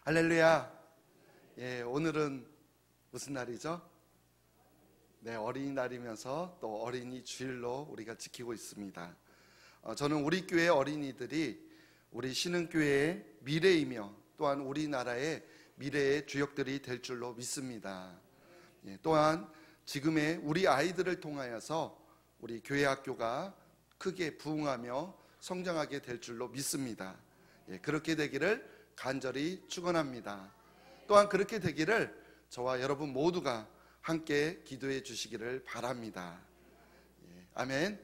할렐루야. 예, 오늘은 무슨 날이죠? 네, 어린이날이면서 또 어린이 주일로 우리가 지키고 있습니다. 저는 우리 교회 어린이들이 우리 신흥교회의 미래이며 또한 우리나라의 미래의 주역들이 될 줄로 믿습니다. 예, 또한 지금의 우리 아이들을 통하여서 우리 교회 학교가 크게 부흥하며 성장하게 될 줄로 믿습니다. 예, 그렇게 되기를 간절히 축원합니다. 또한 그렇게 되기를 저와 여러분 모두가 함께 기도해 주시기를 바랍니다. 예, 아멘.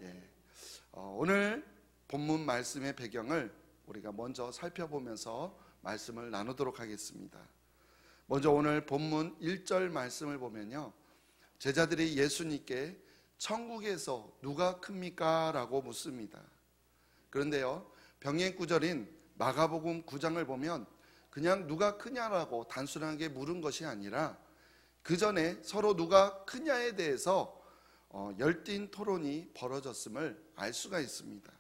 예, 오늘 본문 말씀의 배경을 우리가 먼저 살펴보면서 말씀을 나누도록 하겠습니다. 먼저 오늘 본문 1절 말씀을 보면요, 제자들이 예수님께 천국에서 누가 큽니까? 라고 묻습니다. 그런데요, 병행 구절인 마가복음 9장을 보면 그냥 누가 크냐라고 단순하게 물은 것이 아니라 그 전에 서로 누가 크냐에 대해서 열띤 토론이 벌어졌음을 알 수가 있습니다.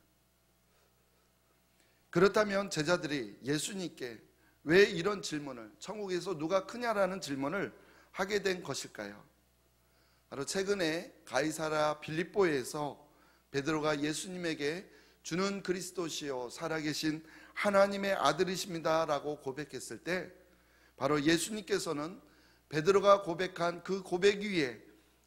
그렇다면 제자들이 예수님께 왜 이런 질문을, 천국에서 누가 크냐라는 질문을 하게 된 것일까요? 바로 최근에 가이사랴 빌립보에서 베드로가 예수님에게 주는 그리스도시요 살아계신 하나님의 아들이십니다 라고 고백했을 때, 바로 예수님께서는 베드로가 고백한 그 고백 위에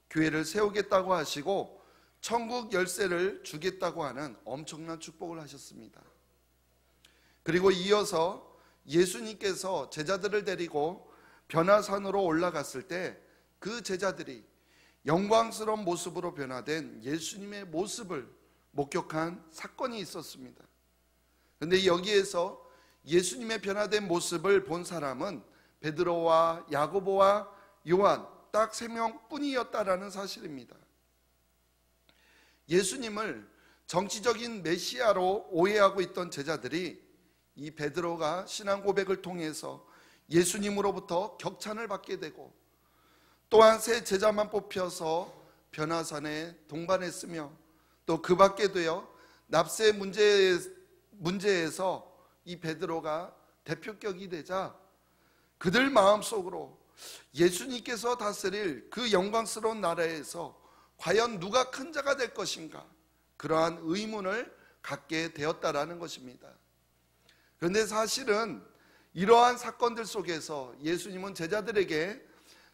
교회를 세우겠다고 하시고 천국 열쇠를 주겠다고 하는 엄청난 축복을 하셨습니다. 그리고 이어서 예수님께서 제자들을 데리고 변화산으로 올라갔을 때 그 제자들이 영광스러운 모습으로 변화된 예수님의 모습을 목격한 사건이 있었습니다. 그런데 여기에서 예수님의 변화된 모습을 본 사람은 베드로와 야고보와 요한 딱 3명뿐이었다라는 사실입니다. 예수님을 정치적인 메시아로 오해하고 있던 제자들이 이 베드로가 신앙 고백을 통해서 예수님으로부터 격찬을 받게 되고, 또한 세 제자만 뽑혀서 변화산에 동반했으며 또 그 밖에 되어 납세 문제에서 이 베드로가 대표격이 되자 그들 마음속으로 예수님께서 다스릴 그 영광스러운 나라에서 과연 누가 큰 자가 될 것인가, 그러한 의문을 갖게 되었다라는 것입니다. 그런데 사실은 이러한 사건들 속에서 예수님은 제자들에게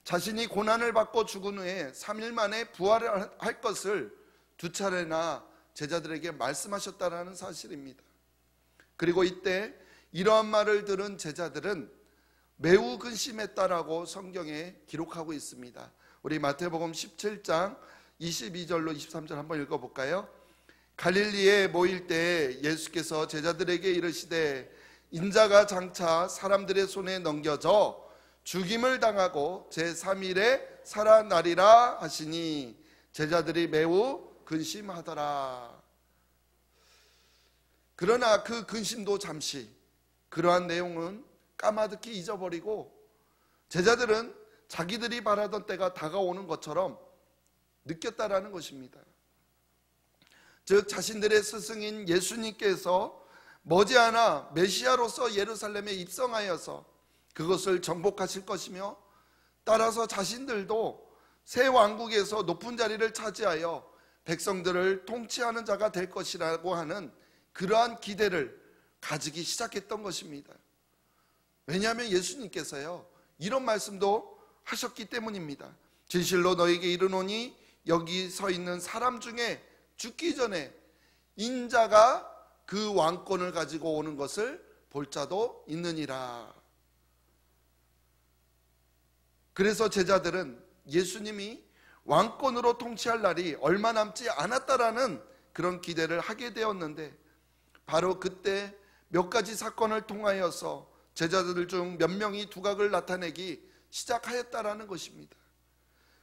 자신이 고난을 받고 죽은 후에 3일 만에 부활할 것을 2차례나 제자들에게 말씀하셨다라는 사실입니다. 그리고 이때 이러한 말을 들은 제자들은 매우 근심했다라고 성경에 기록하고 있습니다. 우리 마태복음 17장 22절로 23절 한번 읽어볼까요? 갈릴리에 모일 때 예수께서 제자들에게 이르시되 인자가 장차 사람들의 손에 넘겨져 죽임을 당하고 제3일에 살아나리라 하시니 제자들이 매우 근심하더라. 그러나 그 근심도 잠시, 그러한 내용은 까마득히 잊어버리고 제자들은 자기들이 바라던 때가 다가오는 것처럼 느꼈다라는 것입니다. 즉 자신들의 스승인 예수님께서 머지않아 메시아로서 예루살렘에 입성하여서 그것을 정복하실 것이며, 따라서 자신들도 새 왕국에서 높은 자리를 차지하여 백성들을 통치하는 자가 될 것이라고 하는 그러한 기대를 가지기 시작했던 것입니다. 왜냐하면 예수님께서요 이런 말씀도 하셨기 때문입니다. 진실로 너에게 이르노니 여기 서 있는 사람 중에 죽기 전에 인자가 그 왕권을 가지고 오는 것을 볼 자도 있느니라. 그래서 제자들은 예수님이 왕권으로 통치할 날이 얼마 남지 않았다라는 그런 기대를 하게 되었는데, 바로 그때 몇 가지 사건을 통하여서 제자들 중 몇 명이 두각을 나타내기 시작하였다라는 것입니다.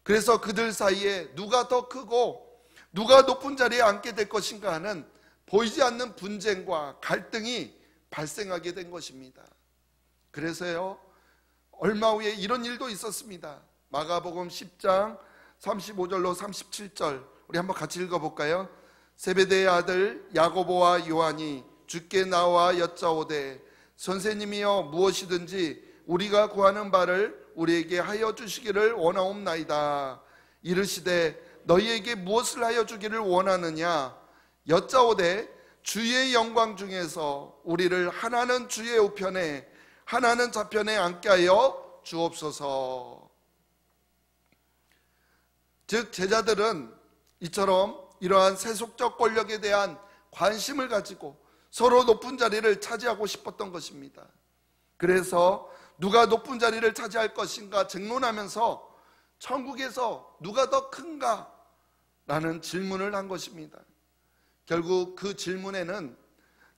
그래서 그들 사이에 누가 더 크고 누가 높은 자리에 앉게 될 것인가 하는 보이지 않는 분쟁과 갈등이 발생하게 된 것입니다. 그래서요 얼마 후에 이런 일도 있었습니다. 마가복음 10장 35절로 37절 우리 한번 같이 읽어볼까요? 세베대의 아들 야고보와 요한이 주께 나와 여짜오되 선생님이여 무엇이든지 우리가 구하는 바를 우리에게 하여 주시기를 원하옵나이다. 이르시되 너희에게 무엇을 하여 주기를 원하느냐 여짜오되 주의 영광 중에서 우리를 하나는 주의 우편에 하나는 좌편에 앉게 하여 주옵소서. 즉 제자들은 이처럼 이러한 세속적 권력에 대한 관심을 가지고 서로 높은 자리를 차지하고 싶었던 것입니다. 그래서 누가 높은 자리를 차지할 것인가 쟁론하면서 천국에서 누가 더 큰가? 라는 질문을 한 것입니다. 결국 그 질문에는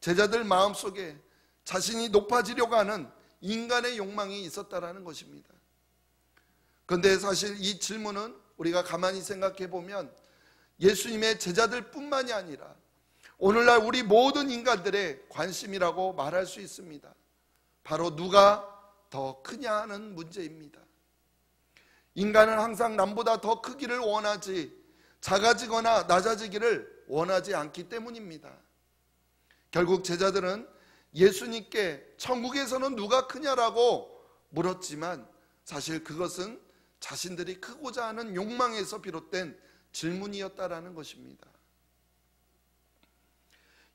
제자들 마음속에 자신이 높아지려고 하는 인간의 욕망이 있었다라는 것입니다. 그런데 사실 이 질문은 우리가 가만히 생각해 보면 예수님의 제자들 뿐만이 아니라 오늘날 우리 모든 인간들의 관심이라고 말할 수 있습니다. 바로 누가 더 크냐 하는 문제입니다. 인간은 항상 남보다 더 크기를 원하지 작아지거나 낮아지기를 원하지 않기 때문입니다. 결국 제자들은 예수님께 천국에서는 누가 크냐라고 물었지만 사실 그것은 자신들이 크고자 하는 욕망에서 비롯된 질문이었다라는 것입니다.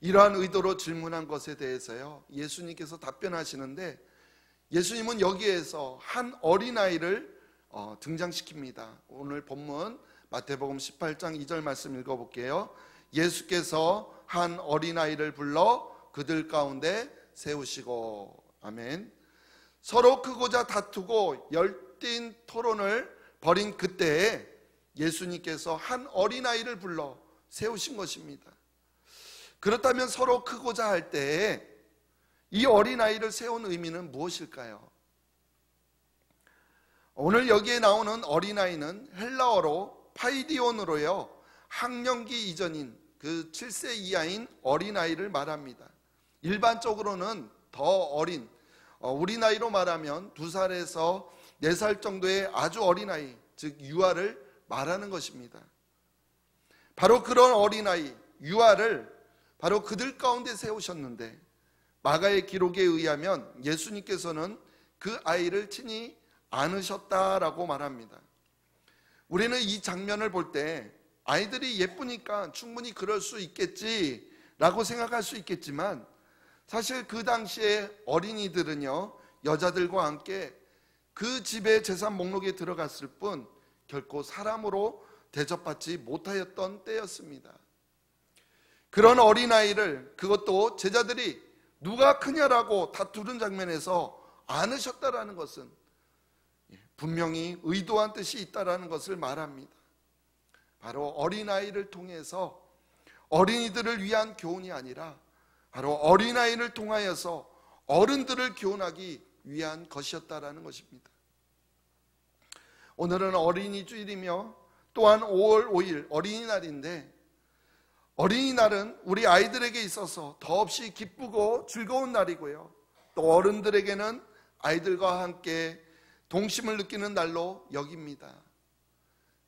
이러한 의도로 질문한 것에 대해서요 예수님께서 답변하시는데 예수님은 여기에서 한 어린아이를 등장시킵니다. 오늘 본문 마태복음 18장 2절 말씀 읽어볼게요. 예수께서 한 어린아이를 불러 그들 가운데 세우시고 아멘. 서로 크고자 다투고 열띤 토론을 벌인 그때에 예수님께서 한 어린아이를 불러 세우신 것입니다. 그렇다면 서로 크고자 할 때에 이 어린아이를 세운 의미는 무엇일까요? 오늘 여기에 나오는 어린아이는 헬라어로 파이디온으로요 학령기 이전인 그 7세 이하인 어린아이를 말합니다. 일반적으로는 더 어린 우리 나이로 말하면 2살에서 4살 정도의 아주 어린아이 즉 유아를 말하는 것입니다. 바로 그런 어린아이 유아를 바로 그들 가운데 세우셨는데 마가의 기록에 의하면 예수님께서는 그 아이를 친히 안으셨다라고 말합니다. 우리는 이 장면을 볼 때 아이들이 예쁘니까 충분히 그럴 수 있겠지라고 생각할 수 있겠지만 사실 그 당시에 어린이들은요 여자들과 함께 그 집의 재산 목록에 들어갔을 뿐 결코 사람으로 대접받지 못하였던 때였습니다. 그런 어린아이를 그것도 제자들이 누가 크냐라고 다투는 장면에서 안으셨다라는 것은 분명히 의도한 뜻이 있다라는 것을 말합니다. 바로 어린아이를 통해서 어린이들을 위한 교훈이 아니라 바로 어린아이를 통하여서 어른들을 교훈하기 위한 것이었다라는 것입니다. 오늘은 어린이 주일이며 또한 5월 5일 어린이날인데 어린이날은 우리 아이들에게 있어서 더없이 기쁘고 즐거운 날이고요. 또 어른들에게는 아이들과 함께 동심을 느끼는 날로 여깁니다.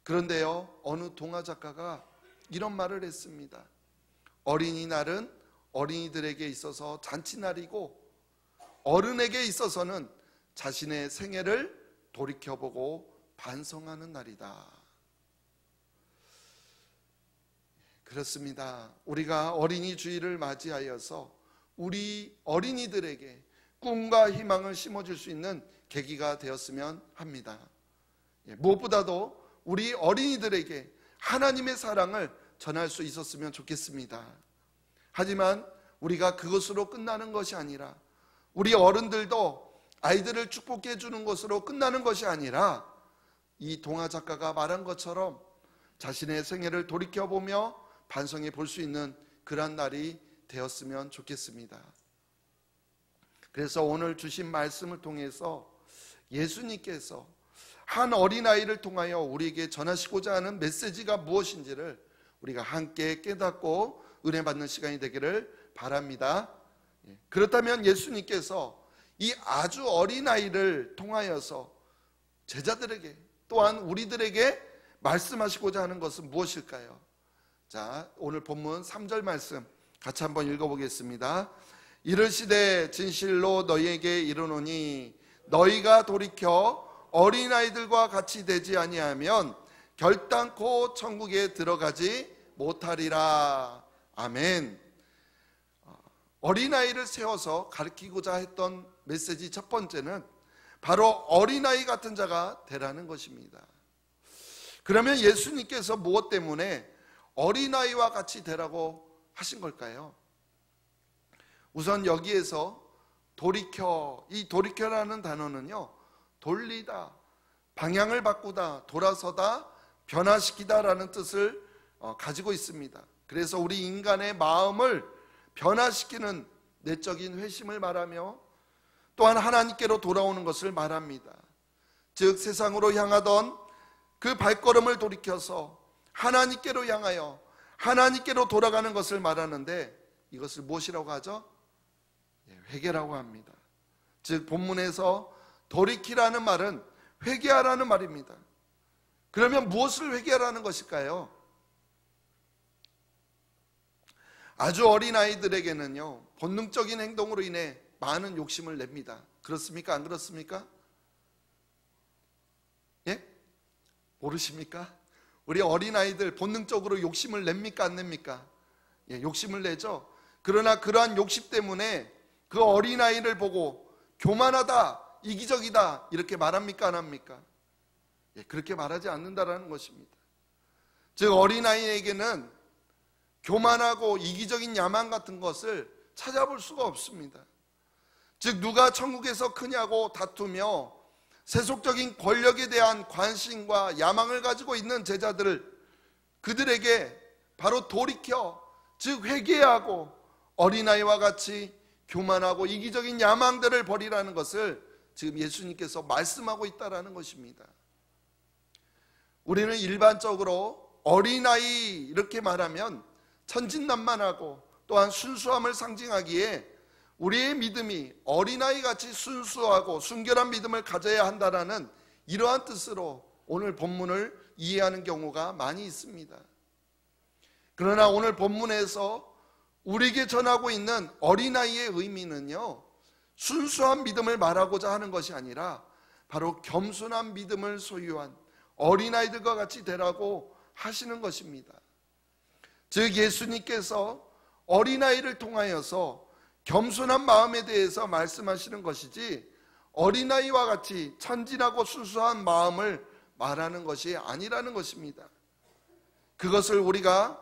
그런데요, 어느 동화 작가가 이런 말을 했습니다. 어린이날은 어린이들에게 있어서 잔치날이고 어른에게 있어서는 자신의 생애를 돌이켜보고 반성하는 날이다. 그렇습니다. 우리가 어린이 주일을 맞이하여서 우리 어린이들에게 꿈과 희망을 심어줄 수 있는 계기가 되었으면 합니다. 무엇보다도 우리 어린이들에게 하나님의 사랑을 전할 수 있었으면 좋겠습니다. 하지만 우리가 그것으로 끝나는 것이 아니라 우리 어른들도 아이들을 축복해 주는 것으로 끝나는 것이 아니라 이 동화 작가가 말한 것처럼 자신의 생애를 돌이켜보며 반성해 볼 수 있는 그런 날이 되었으면 좋겠습니다. 그래서 오늘 주신 말씀을 통해서 예수님께서 한 어린아이를 통하여 우리에게 전하시고자 하는 메시지가 무엇인지를 우리가 함께 깨닫고 은혜 받는 시간이 되기를 바랍니다. 그렇다면 예수님께서 이 아주 어린아이를 통하여서 제자들에게 또한 우리들에게 말씀하시고자 하는 것은 무엇일까요? 자, 오늘 본문 3절 말씀 같이 한번 읽어보겠습니다. 이르시되 진실로 너희에게 이르노니 너희가 돌이켜 어린아이들과 같이 되지 아니하면 결단코 천국에 들어가지 못하리라. 아멘. 어린아이를 세워서 가르치고자 했던 메시지 첫 번째는 바로 어린아이 같은 자가 되라는 것입니다. 그러면 예수님께서 무엇 때문에 어린아이와 같이 되라고 하신 걸까요? 우선 여기에서 돌이켜, 이 돌이켜라는 단어는요, 돌리다, 방향을 바꾸다, 돌아서다, 변화시키다 라는 뜻을 가지고 있습니다. 그래서 우리 인간의 마음을 변화시키는 내적인 회심을 말하며 또한 하나님께로 돌아오는 것을 말합니다. 즉 세상으로 향하던 그 발걸음을 돌이켜서 하나님께로 향하여 하나님께로 돌아가는 것을 말하는데, 이것을 무엇이라고 하죠? 회개라고 합니다. 즉 본문에서 돌이키라는 말은 회개하라는 말입니다. 그러면 무엇을 회개하라는 것일까요? 아주 어린 아이들에게는요, 본능적인 행동으로 인해 많은 욕심을 냅니다. 그렇습니까? 안 그렇습니까? 예? 모르십니까? 우리 어린아이들 본능적으로 욕심을 냅니까? 안 냅니까? 예, 욕심을 내죠. 그러나 그러한 욕심 때문에 그 어린아이를 보고 교만하다, 이기적이다 이렇게 말합니까? 안 합니까? 예, 그렇게 말하지 않는다라는 것입니다. 즉 어린아이에게는 교만하고 이기적인 야망 같은 것을 찾아볼 수가 없습니다. 즉 누가 천국에서 크냐고 다투며 세속적인 권력에 대한 관심과 야망을 가지고 있는 제자들을, 그들에게 바로 돌이켜, 즉 회개하고 어린아이와 같이 교만하고 이기적인 야망들을 버리라는 것을 지금 예수님께서 말씀하고 있다는 것입니다. 우리는 일반적으로 어린아이 이렇게 말하면 천진난만하고 또한 순수함을 상징하기에 우리의 믿음이 어린아이같이 순수하고 순결한 믿음을 가져야 한다는 이러한 뜻으로 오늘 본문을 이해하는 경우가 많이 있습니다. 그러나 오늘 본문에서 우리에게 전하고 있는 어린아이의 의미는요, 순수한 믿음을 말하고자 하는 것이 아니라 바로 겸손한 믿음을 소유한 어린아이들과 같이 되라고 하시는 것입니다. 즉 예수님께서 어린아이를 통하여서 겸손한 마음에 대해서 말씀하시는 것이지 어린아이와 같이 천진하고 순수한 마음을 말하는 것이 아니라는 것입니다. 그것을 우리가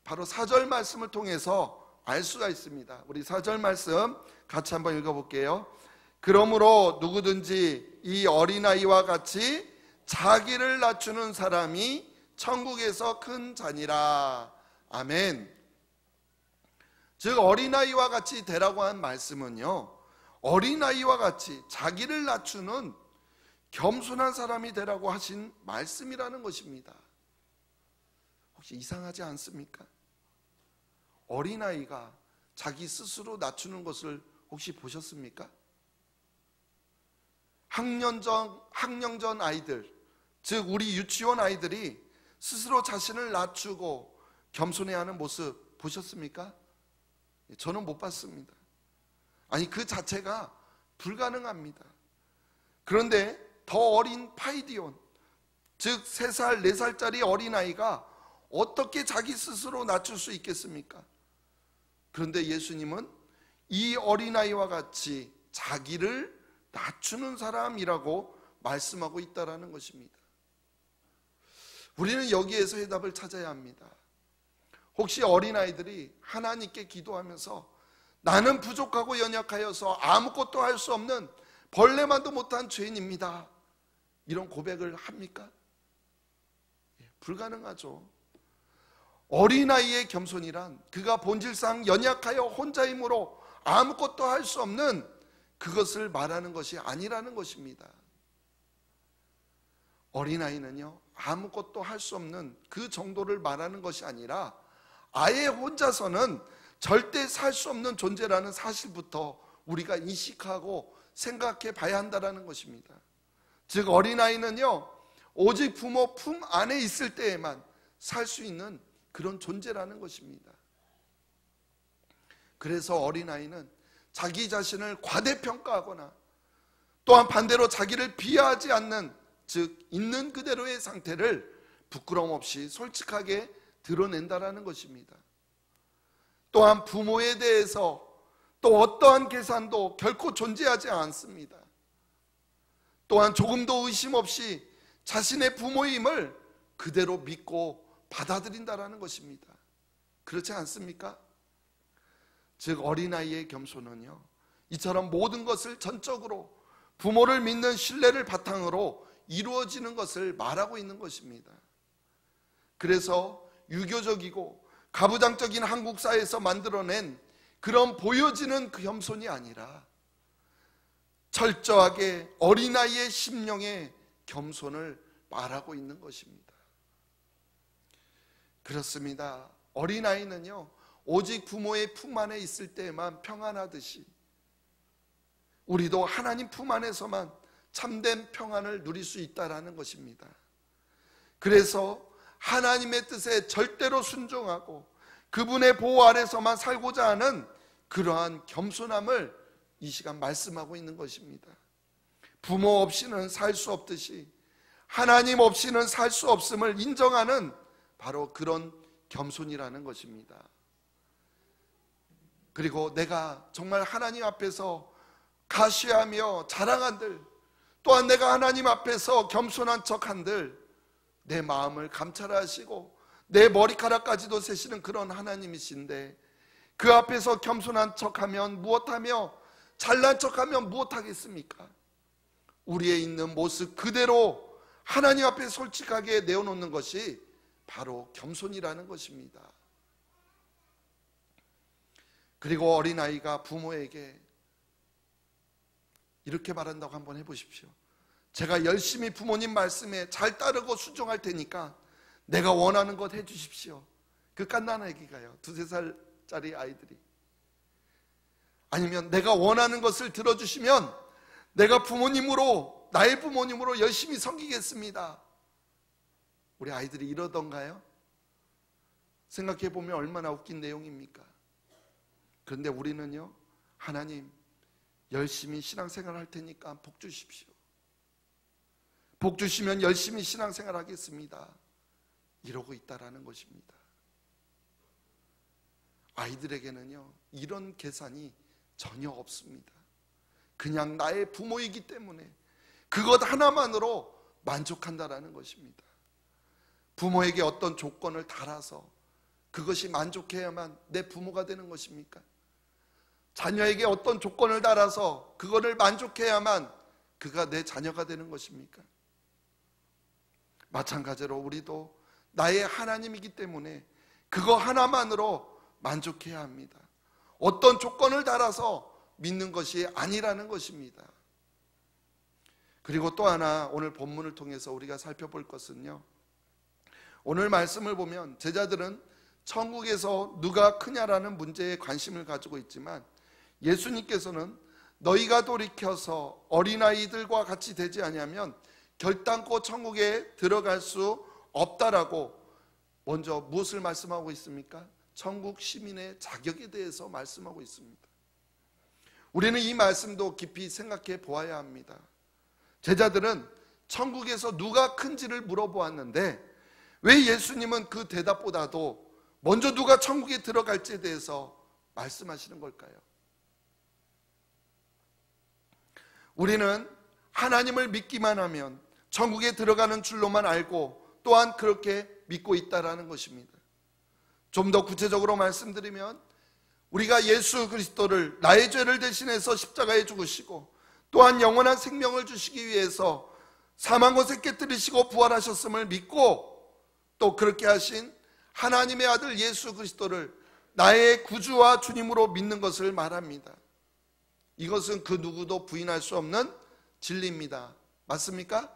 바로 4절 말씀을 통해서 알 수가 있습니다. 우리 4절 말씀 같이 한번 읽어볼게요. 그러므로 누구든지 이 어린아이와 같이 자기를 낮추는 사람이 천국에서 큰 자니라. 아멘. 즉 어린아이와 같이 되라고 한 말씀은요, 어린아이와 같이 자기를 낮추는 겸손한 사람이 되라고 하신 말씀이라는 것입니다. 혹시 이상하지 않습니까? 어린아이가 자기 스스로 낮추는 것을 혹시 보셨습니까? 학령전 아이들, 즉 우리 유치원 아이들이 스스로 자신을 낮추고 겸손해하는 모습 보셨습니까? 저는 못 봤습니다. 아니 그 자체가 불가능합니다. 그런데 더 어린 파이디온, 즉 3살, 4살짜리 어린아이가 어떻게 자기 스스로 낮출 수 있겠습니까? 그런데 예수님은 이 어린아이와 같이 자기를 낮추는 사람이라고 말씀하고 있다는 것입니다. 우리는 여기에서 해답을 찾아야 합니다. 혹시 어린아이들이 하나님께 기도하면서 나는 부족하고 연약하여서 아무것도 할 수 없는 벌레만도 못한 죄인입니다, 이런 고백을 합니까? 불가능하죠. 어린아이의 겸손이란 그가 본질상 연약하여 혼자 힘으로 아무것도 할 수 없는 그것을 말하는 것이 아니라는 것입니다. 어린아이는요, 아무것도 할 수 없는 그 정도를 말하는 것이 아니라 아예 혼자서는 절대 살 수 없는 존재라는 사실부터 우리가 인식하고 생각해 봐야 한다는 것입니다. 즉 어린아이는요, 오직 부모 품 안에 있을 때에만 살 수 있는 그런 존재라는 것입니다. 그래서 어린아이는 자기 자신을 과대평가하거나 또한 반대로 자기를 비하하지 않는, 즉 있는 그대로의 상태를 부끄러움 없이 솔직하게 드러낸다라는 것입니다. 또한 부모에 대해서 또 어떠한 계산도 결코 존재하지 않습니다. 또한 조금도 의심 없이 자신의 부모임을 그대로 믿고 받아들인다라는 것입니다. 그렇지 않습니까? 즉 어린아이의 겸손은요, 이처럼 모든 것을 전적으로 부모를 믿는 신뢰를 바탕으로 이루어지는 것을 말하고 있는 것입니다. 그래서 유교적이고 가부장적인 한국 사회에서 만들어낸 그런 보여지는 그 겸손이 아니라 철저하게 어린아이의 심령의 겸손을 말하고 있는 것입니다. 그렇습니다. 어린아이는요, 오직 부모의 품 안에 있을 때에만 평안하듯이 우리도 하나님 품 안에서만 참된 평안을 누릴 수 있다라는 것입니다. 그래서 하나님의 뜻에 절대로 순종하고 그분의 보호 아래서만 살고자 하는 그러한 겸손함을 이 시간 말씀하고 있는 것입니다. 부모 없이는 살 수 없듯이 하나님 없이는 살 수 없음을 인정하는 바로 그런 겸손이라는 것입니다. 그리고 내가 정말 하나님 앞에서 가시하며 자랑한들, 또한 내가 하나님 앞에서 겸손한 척한들, 내 마음을 감찰하시고 내 머리카락까지도 세시는 그런 하나님이신데, 그 앞에서 겸손한 척하면 무엇하며 잘난 척하면 무엇하겠습니까? 우리의 있는 모습 그대로 하나님 앞에 솔직하게 내어놓는 것이 바로 겸손이라는 것입니다. 그리고 어린아이가 부모에게 이렇게 말한다고 한번 해보십시오. 제가 열심히 부모님 말씀에 잘 따르고 순종할 테니까 내가 원하는 것 해주십시오. 그 갓난 아기가요, 2-3살짜리 아이들이. 아니면 내가 원하는 것을 들어주시면 내가 부모님으로, 나의 부모님으로 열심히 섬기겠습니다. 우리 아이들이 이러던가요? 생각해보면 얼마나 웃긴 내용입니까? 그런데 우리는요, 하나님 열심히 신앙생활 할 테니까 복 주십시오. 복 주시면 열심히 신앙생활 하겠습니다. 이러고 있다라는 것입니다. 아이들에게는요, 이런 계산이 전혀 없습니다. 그냥 나의 부모이기 때문에 그것 하나만으로 만족한다라는 것입니다. 부모에게 어떤 조건을 달아서 그것이 만족해야만 내 부모가 되는 것입니까? 자녀에게 어떤 조건을 달아서 그거를 만족해야만 그가 내 자녀가 되는 것입니까? 마찬가지로 우리도 나의 하나님이기 때문에 그거 하나만으로 만족해야 합니다. 어떤 조건을 달아서 믿는 것이 아니라는 것입니다. 그리고 또 하나 오늘 본문을 통해서 우리가 살펴볼 것은요, 오늘 말씀을 보면 제자들은 천국에서 누가 크냐라는 문제에 관심을 가지고 있지만 예수님께서는 너희가 돌이켜서 어린아이들과 같이 되지 아니하면 결단코 천국에 들어갈 수 없다라고 먼저 무엇을 말씀하고 있습니까? 천국 시민의 자격에 대해서 말씀하고 있습니다. 우리는 이 말씀도 깊이 생각해 보아야 합니다. 제자들은 천국에서 누가 큰지를 물어보았는데 왜 예수님은 그 대답보다도 먼저 누가 천국에 들어갈지에 대해서 말씀하시는 걸까요? 우리는 하나님을 믿기만 하면 천국에 들어가는 줄로만 알고 또한 그렇게 믿고 있다라는 것입니다. 좀 더 구체적으로 말씀드리면 우리가 예수 그리스도를 나의 죄를 대신해서 십자가에 죽으시고 또한 영원한 생명을 주시기 위해서 사망 곳에 깨뜨리시고 부활하셨음을 믿고 또 그렇게 하신 하나님의 아들 예수 그리스도를 나의 구주와 주님으로 믿는 것을 말합니다. 이것은 그 누구도 부인할 수 없는 진리입니다. 맞습니까?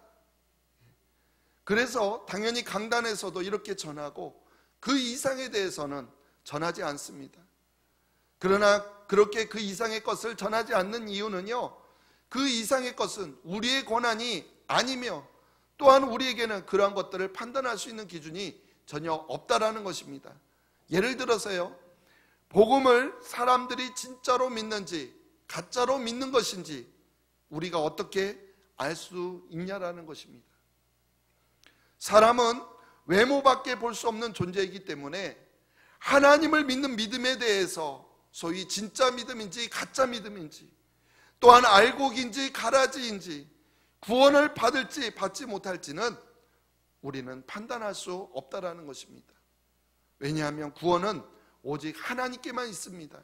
그래서 당연히 강단에서도 이렇게 전하고 그 이상에 대해서는 전하지 않습니다. 그러나 그렇게 그 이상의 것을 전하지 않는 이유는요, 그 이상의 것은 우리의 권한이 아니며 또한 우리에게는 그러한 것들을 판단할 수 있는 기준이 전혀 없다라는 것입니다. 예를 들어서요, 복음을 사람들이 진짜로 믿는지 가짜로 믿는 것인지 우리가 어떻게 알 수 있냐라는 것입니다. 사람은 외모밖에 볼 수 없는 존재이기 때문에 하나님을 믿는 믿음에 대해서 소위 진짜 믿음인지 가짜 믿음인지, 또한 알곡인지 가라지인지, 구원을 받을지 받지 못할지는 우리는 판단할 수 없다라는 것입니다. 왜냐하면 구원은 오직 하나님께만 있습니다.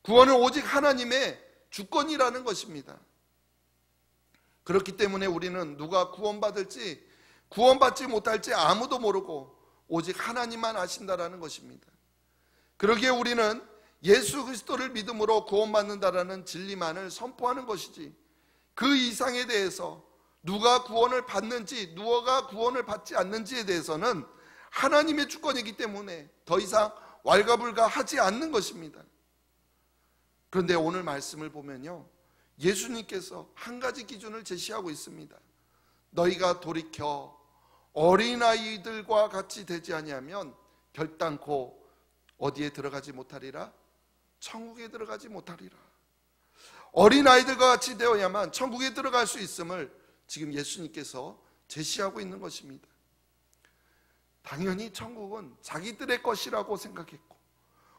구원은 오직 하나님의 주권이라는 것입니다. 그렇기 때문에 우리는 누가 구원받을지 구원받지 못할지 아무도 모르고 오직 하나님만 아신다라는 것입니다. 그러기에 우리는 예수 그리스도를 믿음으로 구원받는다라는 진리만을 선포하는 것이지, 그 이상에 대해서 누가 구원을 받는지 누가 구원을 받지 않는지에 대해서는 하나님의 주권이기 때문에 더 이상 왈가불가하지 않는 것입니다. 그런데 오늘 말씀을 보면요, 예수님께서 한 가지 기준을 제시하고 있습니다. 너희가 돌이켜 어린아이들과 같이 되지 아니하면 결단코 어디에 들어가지 못하리라? 천국에 들어가지 못하리라. 어린아이들과 같이 되어야만 천국에 들어갈 수 있음을 지금 예수님께서 제시하고 있는 것입니다. 당연히 천국은 자기들의 것이라고 생각했고,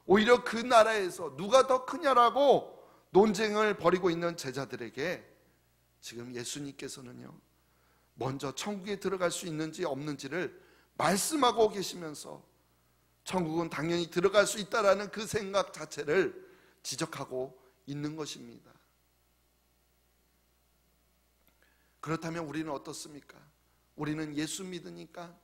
오히려 그 나라에서 누가 더 크냐라고 논쟁을 벌이고 있는 제자들에게 지금 예수님께서는요, 먼저 천국에 들어갈 수 있는지 없는지를 말씀하고 계시면서 천국은 당연히 들어갈 수 있다라는 그 생각 자체를 지적하고 있는 것입니다. 그렇다면 우리는 어떻습니까? 우리는 예수 믿으니까,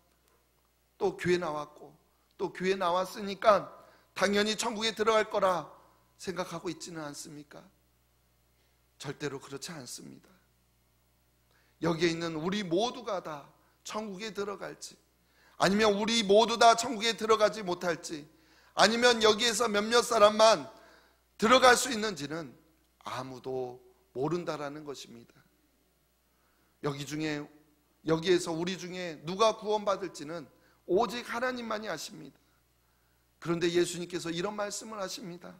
또 교회 나왔고, 또 교회 나왔으니까 당연히 천국에 들어갈 거라 생각하고 있지는 않습니까? 절대로 그렇지 않습니다. 여기에 있는 우리 모두가 다 천국에 들어갈지, 아니면 우리 모두 다 천국에 들어가지 못할지, 아니면 여기에서 몇몇 사람만 들어갈 수 있는지는 아무도 모른다라는 것입니다. 여기에서 우리 중에 누가 구원받을지는 오직 하나님만이 아십니다. 그런데 예수님께서 이런 말씀을 하십니다.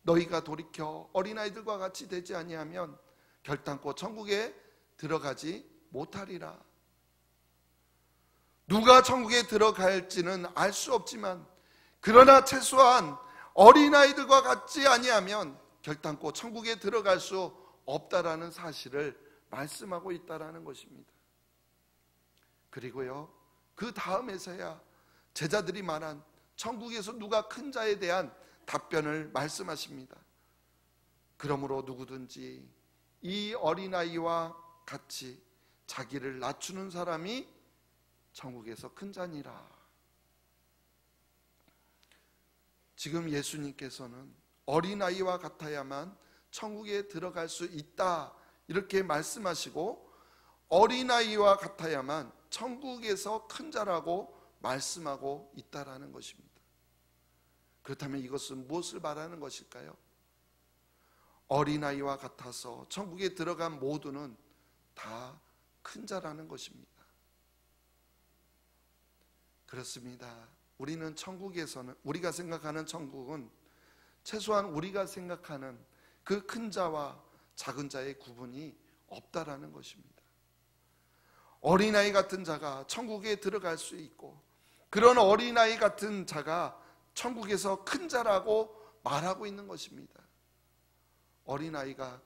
너희가 돌이켜 어린아이들과 같이 되지 아니하면 결단코 천국에 들어가지 못하리라. 누가 천국에 들어갈지는 알 수 없지만, 그러나 최소한 어린아이들과 같지 아니하면 결단코 천국에 들어갈 수 없다라는 사실을 말씀하고 있다라는 것입니다. 그리고요, 그 다음에서야 제자들이 말한 천국에서 누가 큰 자에 대한 답변을 말씀하십니다. 그러므로 누구든지 이 어린아이와 같이 자기를 낮추는 사람이 천국에서 큰 자니라. 지금 예수님께서는 어린아이와 같아야만 천국에 들어갈 수 있다 이렇게 말씀하시고, 어린아이와 같아야만 천국에서 큰 자라고 말씀하고 있다라는 것입니다. 그렇다면 이것은 무엇을 말하는 것일까요? 어린아이와 같아서 천국에 들어간 모두는 다 큰 자라는 것입니다. 그렇습니다. 우리는 천국에서는, 우리가 생각하는 천국은 최소한 우리가 생각하는 그 큰 자와 작은 자의 구분이 없다라는 것입니다. 어린아이 같은 자가 천국에 들어갈 수 있고, 그런 어린아이 같은 자가 천국에서 큰 자라고 말하고 있는 것입니다. 어린아이가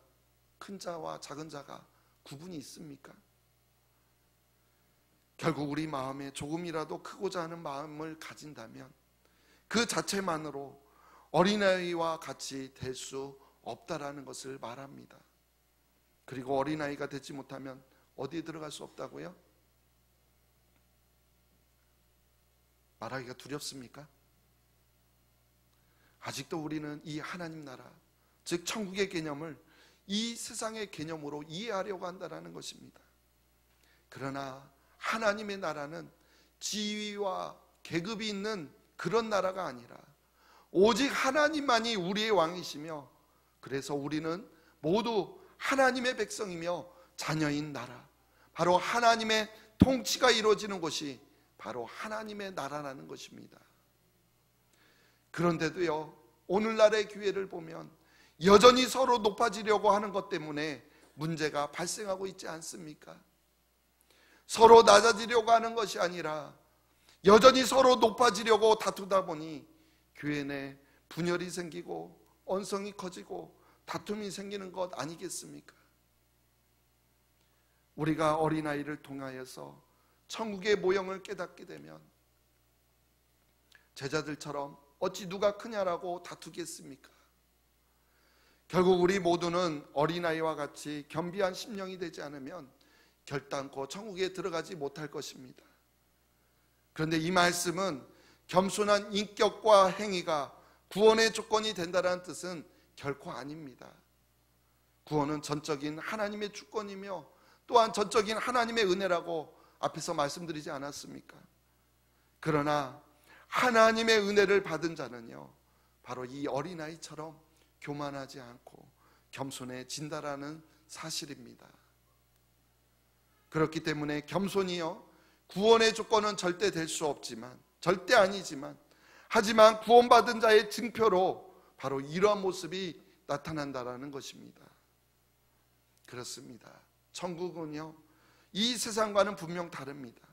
큰 자와 작은 자가 구분이 있습니까? 결국 우리 마음에 조금이라도 크고자 하는 마음을 가진다면 그 자체만으로 어린아이와 같이 될 수 없다라는 것을 말합니다. 그리고 어린아이가 되지 못하면 어디에 들어갈 수 없다고요? 말하기가 두렵습니까? 아직도 우리는 이 하나님 나라, 즉 천국의 개념을 이 세상의 개념으로 이해하려고 한다는 것입니다. 그러나 하나님의 나라는 지위와 계급이 있는 그런 나라가 아니라 오직 하나님만이 우리의 왕이시며, 그래서 우리는 모두 하나님의 백성이며 자녀인 나라, 바로 하나님의 통치가 이루어지는 곳이 바로 하나님의 나라라는 것입니다. 그런데도요, 오늘날의 교회를 보면 여전히 서로 높아지려고 하는 것 때문에 문제가 발생하고 있지 않습니까? 서로 낮아지려고 하는 것이 아니라 여전히 서로 높아지려고 다투다 보니 교회 내 분열이 생기고 언성이 커지고 다툼이 생기는 것 아니겠습니까? 우리가 어린아이를 통하여서 천국의 모형을 깨닫게 되면 제자들처럼 어찌 누가 크냐라고 다투겠습니까? 결국 우리 모두는 어린아이와 같이 겸비한 심령이 되지 않으면 결단코 천국에 들어가지 못할 것입니다. 그런데 이 말씀은 겸손한 인격과 행위가 구원의 조건이 된다는 뜻은 결코 아닙니다. 구원은 전적인 하나님의 주권이며 또한 전적인 하나님의 은혜라고 앞에서 말씀드리지 않았습니까? 그러나 하나님의 은혜를 받은 자는요, 바로 이 어린아이처럼 교만하지 않고 겸손해진다라는 사실입니다. 그렇기 때문에 겸손이요, 구원의 조건은 절대 될 수 없지만, 절대 아니지만, 하지만 구원받은 자의 증표로 바로 이러한 모습이 나타난다라는 것입니다. 그렇습니다. 천국은요, 이 세상과는 분명 다릅니다.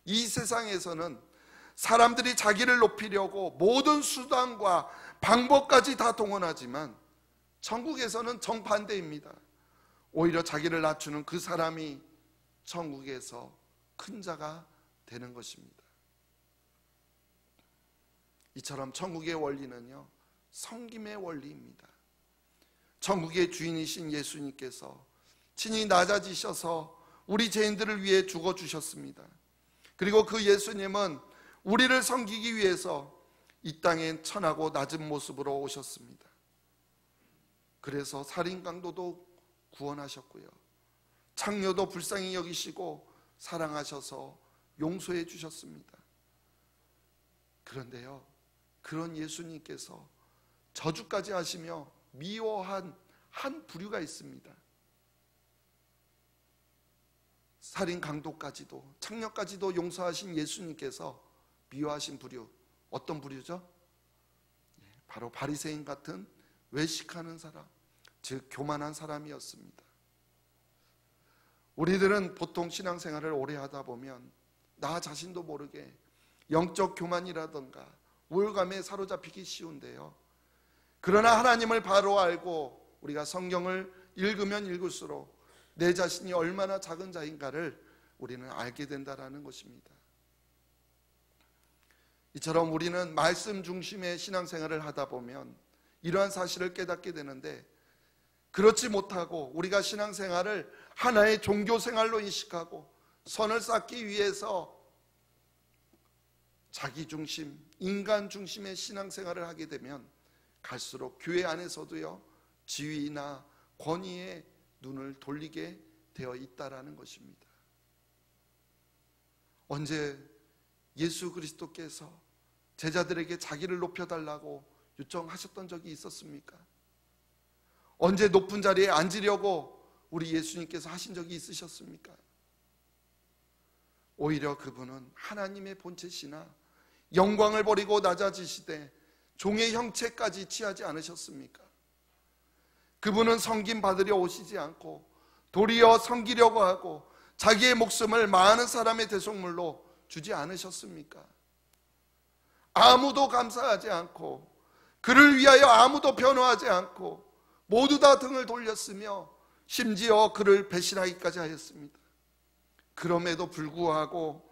이 세상에서는 사람들이 자기를 높이려고 모든 수단과 방법까지 다 동원하지만 천국에서는 정반대입니다. 오히려 자기를 낮추는 그 사람이 천국에서 큰 자가 되는 것입니다. 이처럼 천국의 원리는요, 섬김의 원리입니다. 천국의 주인이신 예수님께서 친히 낮아지셔서 우리 죄인들을 위해 죽어주셨습니다. 그리고 그 예수님은 우리를 섬기기 위해서 이 땅에 천하고 낮은 모습으로 오셨습니다. 그래서 살인 강도도 구원하셨고요, 창녀도 불쌍히 여기시고 사랑하셔서 용서해 주셨습니다. 그런데요, 그런 예수님께서 저주까지 하시며 미워한 한 부류가 있습니다. 살인 강도까지도 창녀까지도 용서하신 예수님께서 미워하신 부류, 어떤 부류죠? 바로 바리새인 같은 외식하는 사람, 즉 교만한 사람이었습니다. 우리들은 보통 신앙생활을 오래 하다 보면 나 자신도 모르게 영적 교만이라던가 우울감에 사로잡히기 쉬운데요, 그러나 하나님을 바로 알고 우리가 성경을 읽으면 읽을수록 내 자신이 얼마나 작은 자인가를 우리는 알게 된다라는 것입니다. 이처럼 우리는 말씀 중심의 신앙생활을 하다 보면 이러한 사실을 깨닫게 되는데, 그렇지 못하고 우리가 신앙생활을 하나의 종교생활로 인식하고 선을 쌓기 위해서 자기 중심, 인간 중심의 신앙생활을 하게 되면 갈수록 교회 안에서도요, 지위나 권위에 눈을 돌리게 되어 있다라는 것입니다. 언제 예수 그리스도께서 제자들에게 자기를 높여달라고 요청하셨던 적이 있었습니까? 언제 높은 자리에 앉으려고 우리 예수님께서 하신 적이 있으셨습니까? 오히려 그분은 하나님의 본체시나 영광을 버리고 낮아지시되 종의 형체까지 취하지 않으셨습니까? 그분은 섬김 받으려 오시지 않고 도리어 섬기려고 하고 자기의 목숨을 많은 사람의 대속물로 주지 않으셨습니까? 아무도 감사하지 않고 그를 위하여 아무도 변호하지 않고 모두 다 등을 돌렸으며 심지어 그를 배신하기까지 하였습니다. 그럼에도 불구하고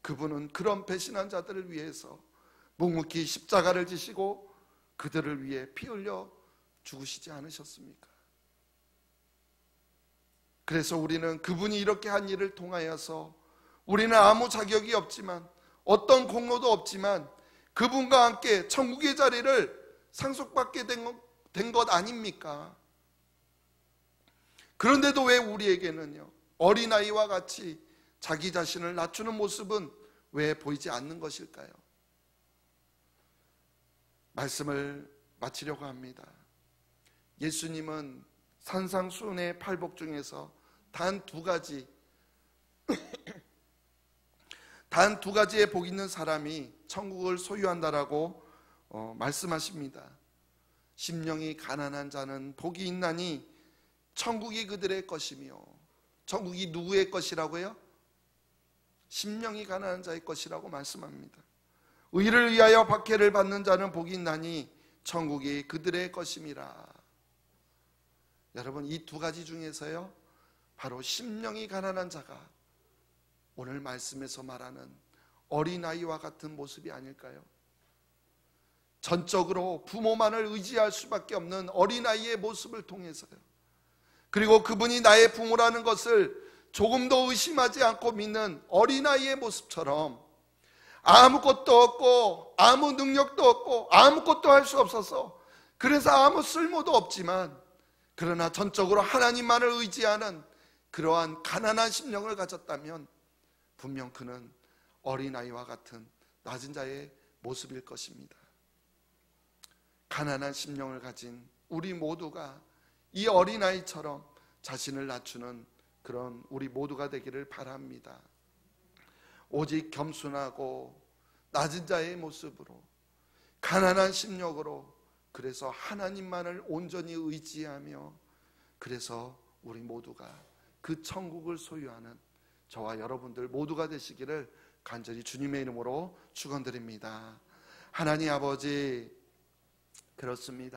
그분은 그런 배신한 자들을 위해서 묵묵히 십자가를 지시고 그들을 위해 피 흘려 죽으시지 않으셨습니까? 그래서 우리는 그분이 이렇게 한 일을 통하여서 우리는 아무 자격이 없지만 어떤 공로도 없지만 그분과 함께 천국의 자리를 상속받게 된 것 아닙니까? 그런데도 왜 우리에게는요, 어린아이와 같이 자기 자신을 낮추는 모습은 왜 보이지 않는 것일까요? 말씀을 마치려고 합니다. 예수님은 산상수훈의 팔복 중에서 단 두 가지의 복 있는 사람이 천국을 소유한다라고 말씀하십니다. 심령이 가난한 자는 복이 있나니 천국이 그들의 것이며. 천국이 누구의 것이라고요? 심령이 가난한 자의 것이라고 말씀합니다. 의를 위하여 박해를 받는 자는 복이 있나니 천국이 그들의 것임이라. 여러분, 이 두 가지 중에서요, 바로 심령이 가난한 자가 오늘 말씀에서 말하는 어린아이와 같은 모습이 아닐까요? 전적으로 부모만을 의지할 수밖에 없는 어린아이의 모습을 통해서요, 그리고 그분이 나의 부모라는 것을 조금도 의심하지 않고 믿는 어린아이의 모습처럼 아무것도 없고 아무 능력도 없고 아무것도 할 수 없어서 그래서 아무 쓸모도 없지만, 그러나 전적으로 하나님만을 의지하는 그러한 가난한 심령을 가졌다면 분명 그는 어린아이와 같은 낮은 자의 모습일 것입니다. 가난한 심령을 가진 우리 모두가 이 어린아이처럼 자신을 낮추는 그런 우리 모두가 되기를 바랍니다. 오직 겸손하고 낮은 자의 모습으로, 가난한 심령으로, 그래서 하나님만을 온전히 의지하며, 그래서 우리 모두가 그 천국을 소유하는 저와 여러분들 모두가 되시기를 간절히 주님의 이름으로 축원드립니다. 하나님 아버지, 그렇습니다.